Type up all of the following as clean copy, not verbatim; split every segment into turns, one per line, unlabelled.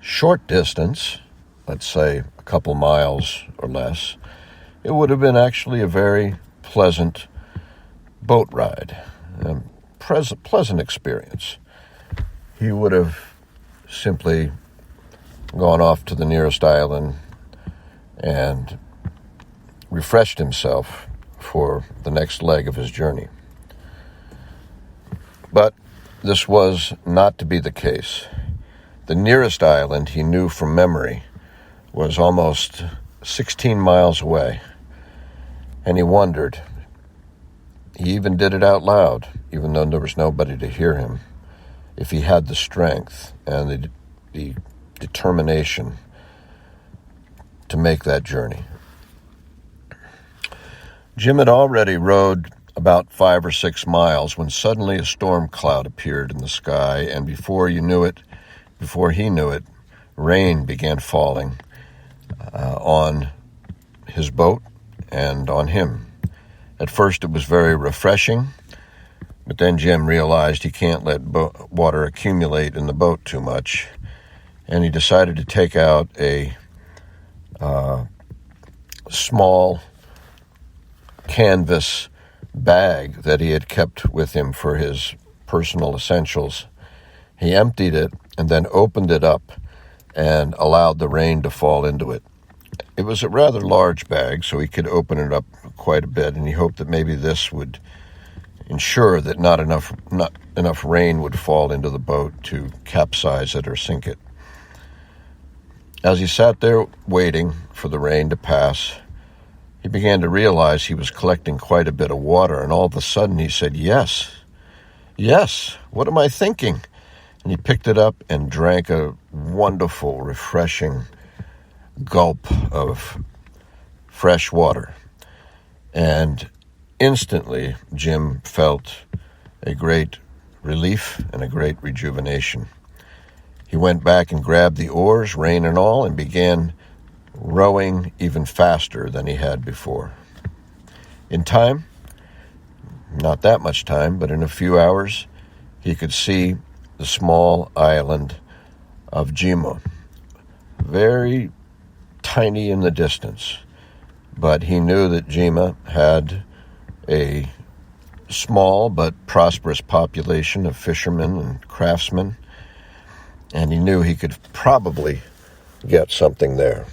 short distance, let's say a couple miles or less, it would have been actually a very pleasant boat ride, a pleasant experience. He would have simply gone off to the nearest island and refreshed himself for the next leg of his journey. But this was not to be the case. The nearest island he knew from memory was almost 16 miles away, and he wondered. He even did it out loud, even though there was nobody to hear him, if he had the strength and the determination to make that journey. Jim had already rowed about 5 or 6 miles when suddenly a storm cloud appeared in the sky, and before he knew it, rain began falling on his boat and on him. At first it was very refreshing, but then Jim realized he can't let water accumulate in the boat too much, and he decided to take out a small canvas bag that he had kept with him for his personal essentials. He emptied it and then opened it up and allowed the rain to fall into it. It was a rather large bag, so he could open it up quite a bit, and he hoped that maybe this would ensure that not enough rain would fall into the boat to capsize it or sink it. As he sat there waiting for the rain to pass, he began to realize he was collecting quite a bit of water, and all of a sudden he said, yes, what am I thinking? And he picked it up and drank a wonderful, refreshing gulp of fresh water. And instantly, Jim felt a great relief and a great rejuvenation. He went back and grabbed the oars, rein and all, and began rowing even faster than he had before. In time, not that much time, but in a few hours, he could see the small island of Jima, very tiny in the distance, but he knew that Jima had a small but prosperous population of fishermen and craftsmen, and he knew he could probably get something there.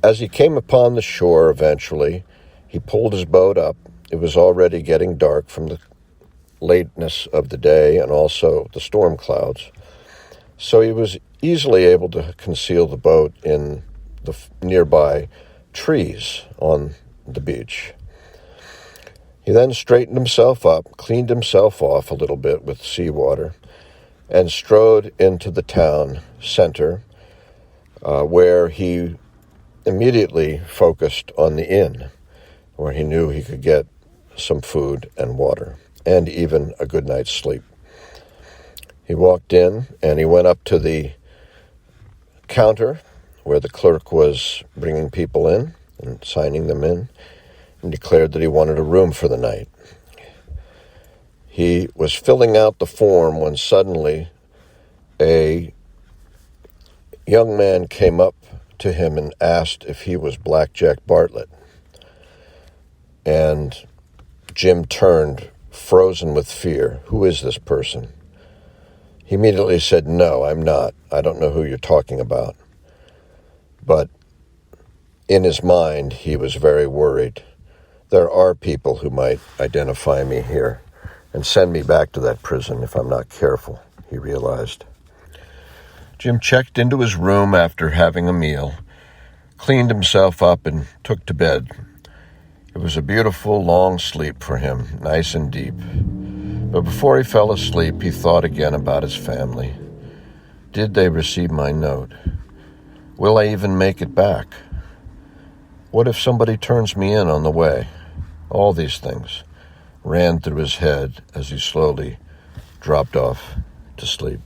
As he came upon the shore eventually, he pulled his boat up. It was already getting dark from the lateness of the day and also the storm clouds, so he was easily able to conceal the boat in the nearby trees on the beach. He then straightened himself up, cleaned himself off a little bit with seawater, and strode into the town center, where he immediately focused on the inn, where he knew he could get some food and water, and even a good night's sleep. He walked in, and he went up to the counter where the clerk was bringing people in and signing them in, and declared that he wanted a room for the night. He was filling out the form when suddenly a young man came up to him and asked if he was Blackjack Bartlett. And Jim turned, frozen with fear. Who is this person? He immediately said, no, I'm not. I don't know who you're talking about. But in his mind, he was very worried. There are people who might identify me here and send me back to that prison if I'm not careful, he realized. Jim checked into his room after having a meal, cleaned himself up, and took to bed. It was a beautiful, long sleep for him, nice and deep. But before he fell asleep, he thought again about his family. Did they receive my note? Will I even make it back? What if somebody turns me in on the way? All these things ran through his head as he slowly dropped off to sleep.